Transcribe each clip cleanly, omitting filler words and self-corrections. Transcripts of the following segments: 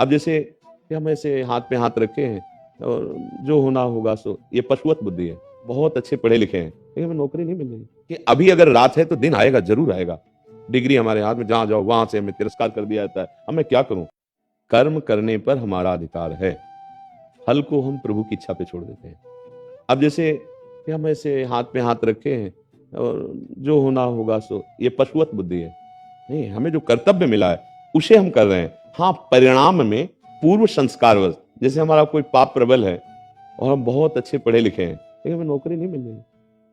अब जैसे कि हम ऐसे हाथ पे हाथ रखे हैं और जो होना होगा सो, ये पशुवत बुद्धि है। बहुत अच्छे पढ़े लिखे हैं लेकिन हमें नौकरी नहीं मिल रही कि अभी अगर रात है तो दिन आएगा, जरूर आएगा। डिग्री हमारे हाथ में, जहां जाओ वहां से हमें तिरस्कार कर दिया जाता है। अब मैं क्या करूं? कर्म करने पर हमारा अधिकार है, फल को हम प्रभु की इच्छा पे छोड़ देते हैं। अब जैसे कि हम ऐसे हाथ पे हाथ रखे हैं और जो होना होगा सो, ये पशुवत बुद्धि है। नहीं, हमें जो कर्तव्य मिला है उसे हम कर रहे हैं। हाँ, परिणाम में पूर्व संस्कारवश, जैसे हमारा कोई पाप प्रबल है और हम बहुत अच्छे पढ़े लिखे हैं लेकिन हमें नौकरी नहीं मिल रही,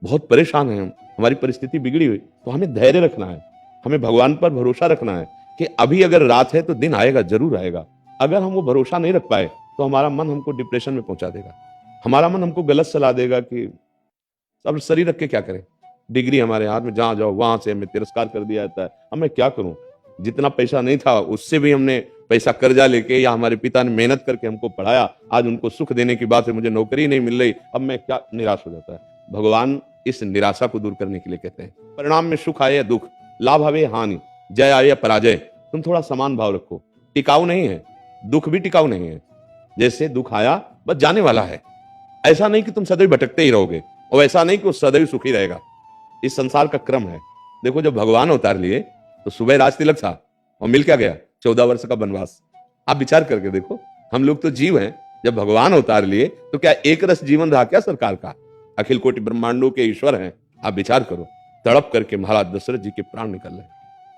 बहुत परेशान हैं हम, हमारी परिस्थिति बिगड़ी हुई, तो हमें धैर्य रखना है, हमें भगवान पर भरोसा रखना है कि अभी अगर रात है तो दिन आएगा, जरूर आएगा। अगर हम वो भरोसा नहीं रख पाए तो हमारा मन हमको डिप्रेशन में पहुंचा देगा, हमारा मन हमको गलत सलाह देगा कि अब शरीर रख के क्या करें। डिग्री हमारे हाथ में, जहां जाओ वहां से हमें तिरस्कार कर दिया जाता है। अब मैं क्या करूं? जितना पैसा नहीं था उससे भी हमने पैसा कर्जा लेके, या हमारे पिता ने मेहनत करके हमको पढ़ाया, आज उनको सुख देने की बात है मुझे नौकरी नहीं मिल रही, अब मैं क्या, निराश हो जाता है। भगवान इस निराशा को दूर करने के लिए कहते हैं, परिणाम में सुख आए या दुख, लाभ आवे या हानि, जय आए या पराजय, तुम थोड़ा समान भाव रखो। टिकाऊ नहीं है, दुख भी टिकाऊ नहीं है। जैसे दुख आया बस जाने वाला है, ऐसा नहीं कि तुम सदैव भटकते ही रहोगे, और ऐसा नहीं कि वो सदैव सुखी रहेगा। इस संसार का क्रम है। देखो, जब भगवान अवतार लिए तो सुबह राज तिलक था और मिल क्या गया? 14 वर्ष का वनवास। आप विचार करके देखो, हम लोग तो जीव हैं, जब भगवान अवतार लिए तो क्या एक रस जीवन रहा क्या सरकार का? अखिल कोटि ब्रह्मांडों के ईश्वर हैं। आप विचार करो, तड़प करके महाराज दशरथ जी के प्राण निकल रहे,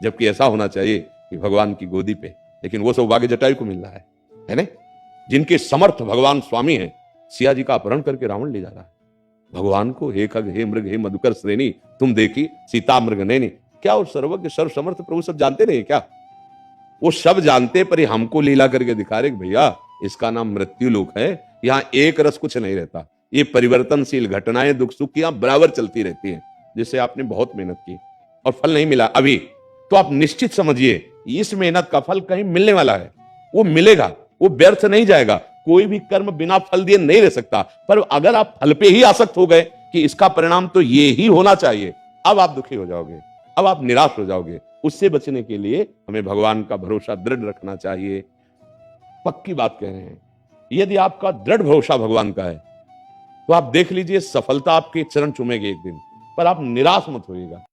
जबकि ऐसा होना चाहिए कि भगवान की गोदी पे, लेकिन वो सौभाग्य जटायु को मिल रहा है ना? जिनके समर्थ भगवान स्वामी हैं, सिया जी का अपहरण करके रावण ले जा रहा है। भगवान को हे खग हे मृग हे मधुकर श्रेणी, तुम देखी सीता मृग नैनी। क्या और सर्वज्ञ सर्व समर्थ प्रभु सब जानते नहीं क्या? वो सब जानते, पर हमको लीला करके दिखा रहे भैया इसका नाम मृत्यु लोक है, यहाँ एक रस कुछ नहीं रहता, ये परिवर्तनशील घटनाएं दुख सुख की बराबर चलती रहती हैं। जिससे आपने बहुत मेहनत की और फल नहीं मिला अभी, तो आप निश्चित समझिए इस मेहनत का फल कहीं मिलने वाला है, वो मिलेगा, वो व्यर्थ नहीं जाएगा। कोई भी कर्म बिना फल दिए नहीं रह सकता। पर अगर आप फल पे ही आसक्त हो गए कि इसका परिणाम तो ये ही होना चाहिए, अब आप दुखी हो जाओगे, अब आप निराश हो जाओगे। उससे बचने के लिए हमें भगवान का भरोसा दृढ़ रखना चाहिए। पक्की बात कह रहे हैं, यदि आपका दृढ़ भरोसा भगवान का है तो आप देख लीजिए सफलता आपके चरण चूमेगी एक दिन, पर आप निराश मत होइएगा।